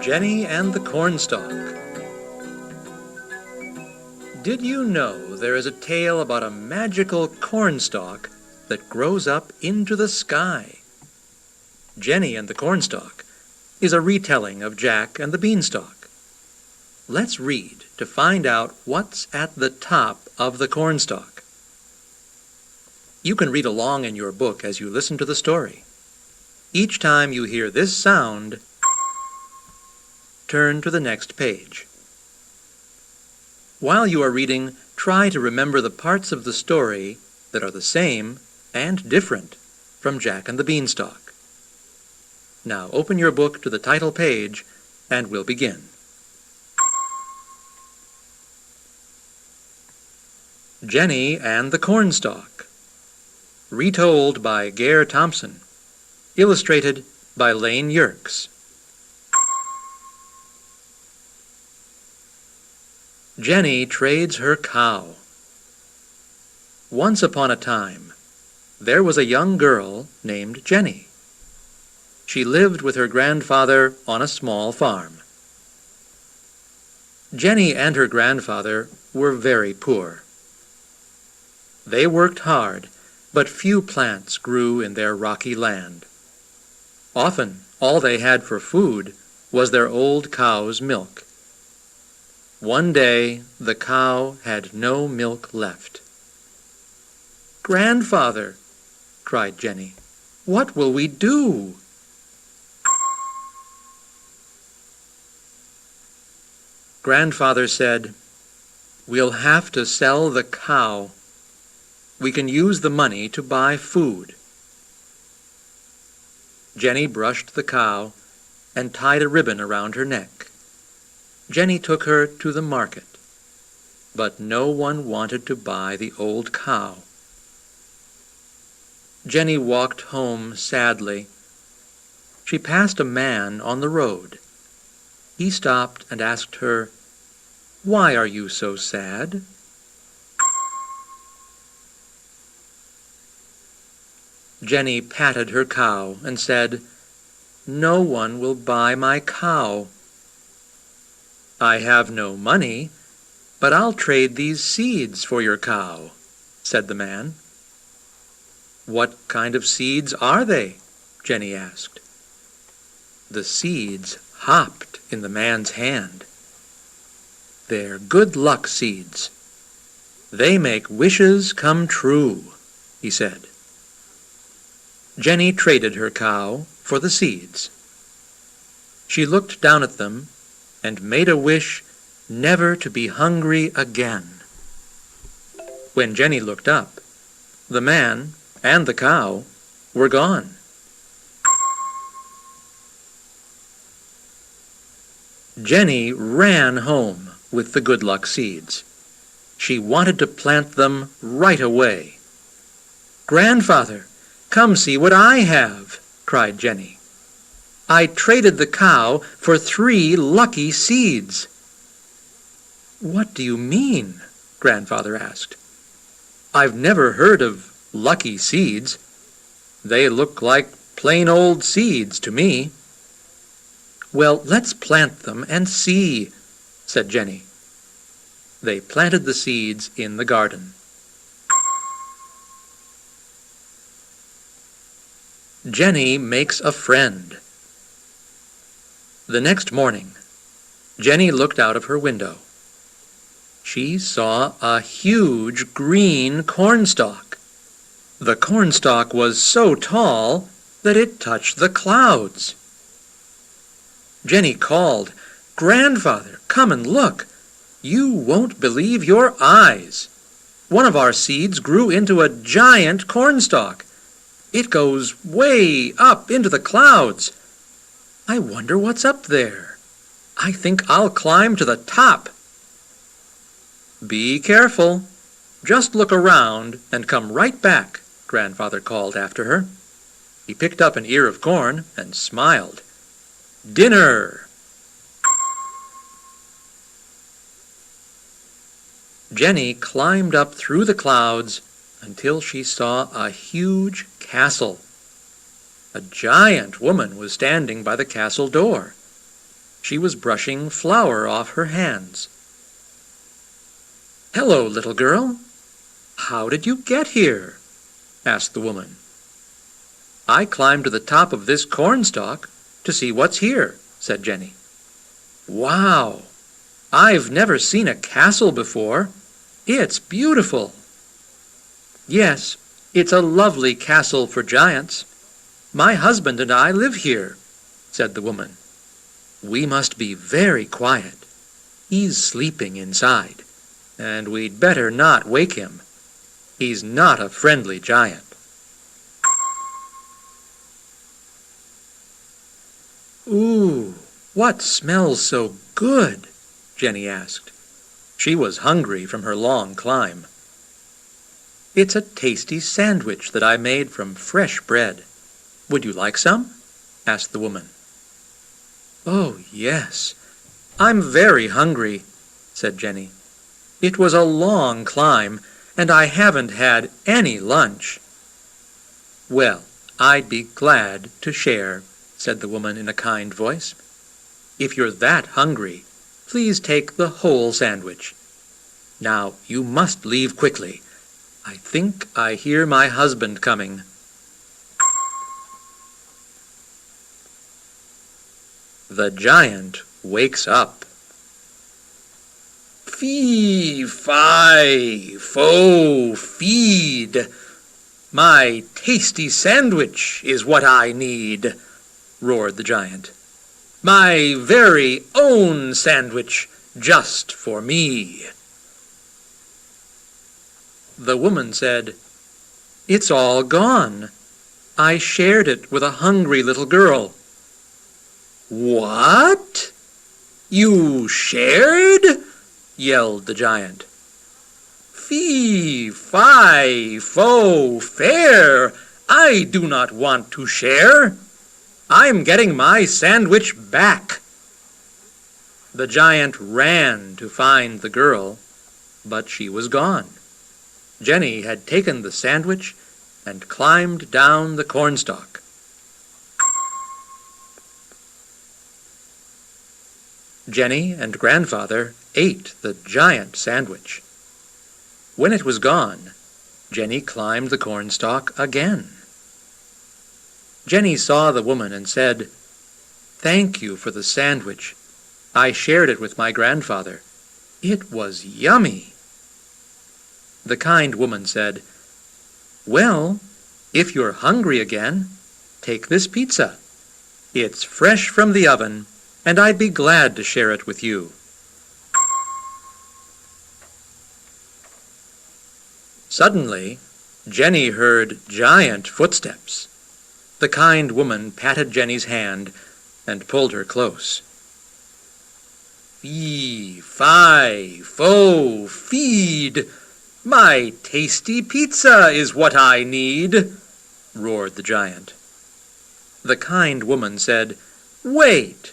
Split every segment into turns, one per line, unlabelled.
Jenny and the Cornstalk. Did you know there is a tale about a magical cornstalk that grows up into the sky? Jenny and the Cornstalk is a retelling of Jack and the Beanstalk. Let's read to find out what's at the top of the cornstalk. You can read along in your book as you listen to the story. Each time you hear this sound, turn to the next page. While you are reading, try to remember the parts of the story that are the same and different from Jack and the Beanstalk. Now open your book to the title page and we'll begin. Jenny and the Cornstalk, retold by Gare Thompson, illustrated by Lane Yerkes. Jenny trades her cow. Once upon a time, there was a young girl named Jenny. She lived with her grandfather on a small farm. Jenny and her grandfather were very poor. They worked hard, but few plants grew in their rocky land. Often, all they had for food was their old cow's milk. One day, the cow had no milk left. "Grandfather," cried Jenny, "what will we do?" Grandfather said, "We'll have to sell the cow. We can use the money to buy food." Jenny brushed the cow and tied a ribbon around her neck. Jenny took her to the market, but no one wanted to buy the old cow. Jenny walked home sadly. She passed a man on the road. He stopped and asked her, "Why are you so sad?" Jenny patted her cow and said, "No one will buy my cow." "I have no money, but I'll trade these seeds for your cow," said the man. "What kind of seeds are they?" Jenny asked. The seeds hopped in the man's hand. "They're good luck seeds. They make wishes come true," he said. Jenny traded her cow for the seeds. She looked down at them and made a wish never to be hungry again. When Jenny looked up, the man and the cow were gone. Jenny ran home with the good luck seeds. She wanted to plant them right away. "Grandfather, come see what I have," cried Jenny. "I traded the cow for 3 lucky seeds." "What do you mean?" Grandfather asked. "I've never heard of lucky seeds. They look like plain old seeds to me." "Well, let's plant them and see," said Jenny. They planted the seeds in the garden. Jenny makes a friend. The next morning, Jenny looked out of her window. She saw a huge green cornstalk. The cornstalk was so tall that it touched the clouds. Jenny called, "Grandfather, come and look. You won't believe your eyes. One of our seeds grew into a giant cornstalk. It goes way up into the clouds. I wonder what's up there. I think I'll climb to the top." "Be careful. Just look around and come right back," Grandfather called after her. He picked up an ear of corn and smiled. "Dinner!" Jenny climbed up through the clouds until she saw a huge castle. A giant woman was standing by the castle door. She was brushing flour off her hands. "Hello, little girl. How did you get here?" asked the woman. "I climbed to the top of this cornstalk to see what's here," said Jenny. "Wow! I've never seen a castle before. It's beautiful." "Yes, it's a lovely castle for giants. My husband and I live here," said the woman. "We must be very quiet. He's sleeping inside, and we'd better not wake him. He's not a friendly giant." "Ooh, what smells so good?" Jenny asked. She was hungry from her long climb. "It's a tasty sandwich that I made from fresh bread. Would you like some?" asked the woman. "Oh, yes. I'm very hungry," said Jenny. "It was a long climb, and I haven't had any lunch." "Well, I'd be glad to share," said the woman in a kind voice. "If you're that hungry, please take the whole sandwich. Now, you must leave quickly. I think I hear my husband coming." The giant wakes up. "Fee, fi, fo, feed. My tasty sandwich is what I need," roared the giant. "My very own sandwich, just for me." The woman said, "It's all gone. I shared it with a hungry little girl." "What? You shared?" yelled the giant. "Fee, fi, fo, fair. I do not want to share. I'm getting my sandwich back." The giant ran to find the girl, but she was gone. Jenny had taken the sandwich and climbed down the cornstalk. Jenny and Grandfather ate the giant sandwich. When it was gone, Jenny climbed the cornstalk again. Jenny saw the woman and said, "Thank you for the sandwich. I shared it with my grandfather. It was yummy." The kind woman said, "Well, if you're hungry again, take this pizza. It's fresh from the oven, and I'd be glad to share it with you." Suddenly, Jenny heard giant footsteps. The kind woman patted Jenny's hand and pulled her close. "Fee, fi, fo, feed. My tasty pizza is what I need," roared the giant. The kind woman said, "Wait,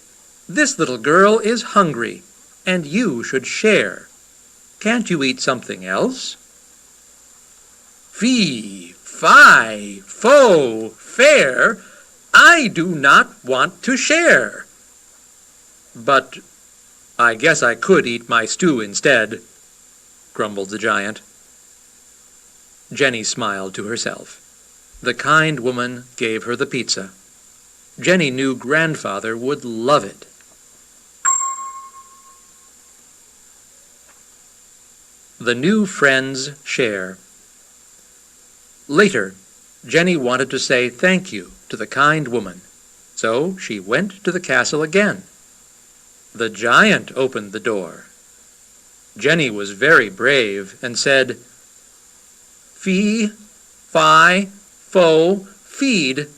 this little girl is hungry, and you should share. Can't you eat something else?" "Fee, fi, fo, fair. I do not want to share." "But I guess I could eat my stew instead," grumbled the giant. Jenny smiled to herself. The kind woman gave her the pizza. Jenny knew Grandfather would love it. The new friends share. Later, Jenny wanted to say thank you to the kind woman, so she went to the castle again. The giant opened the door. Jenny was very brave and said, "Fee, fi, fo, feed.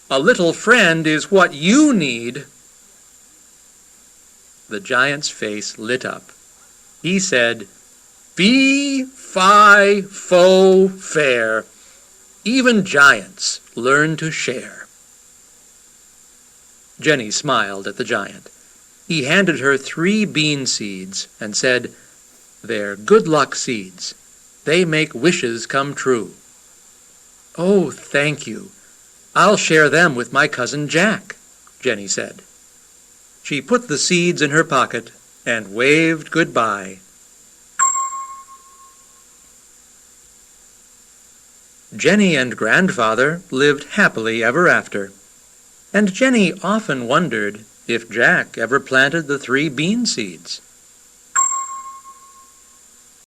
A little friend is what you need." The giant's face lit up. He said, "Fee, fi, fo, fair. Even giants learn to share." Jenny smiled at the giant. He handed her 3 bean seeds and said, "They're good luck seeds. They make wishes come true." "Oh, thank you. I'll share them with my cousin Jack," Jenny said. She put the seeds in her pocket and waved goodbye. Jenny and Grandfather lived happily ever after, and Jenny often wondered if Jack ever planted the 3 bean seeds.